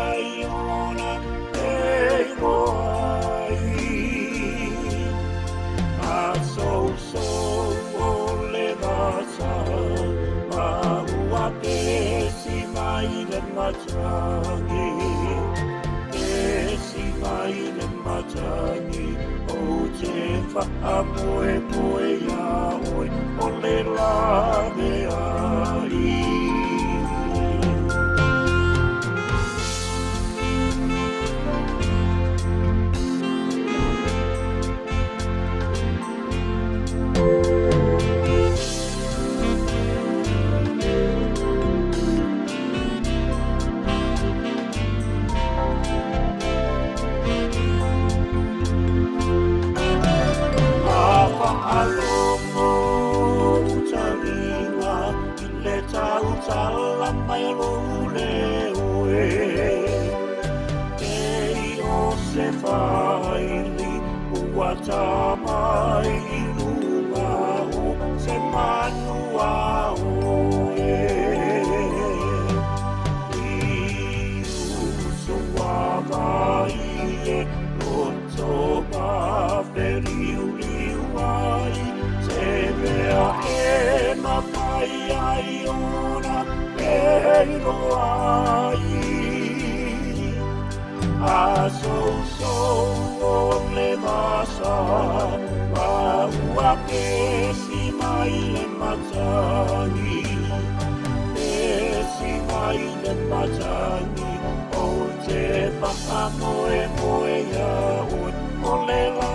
ai ona e roai. A so o le vasa, ma ua pesi mai le matangi. Pesi mai le matangi, o te whaamoe moe ia oi, o le lawe ai. Tala mai lule oe, kei o se whaili, ua tamai I lunga o se manua oe. I uso wawai e roto ma whiriu liu ai, se mea e mawhai ai ona e roai. A so o le masa, ma ua pesi mai le matangi. Pesi mai le matangi, o te whakamoe moe ia oi, o le la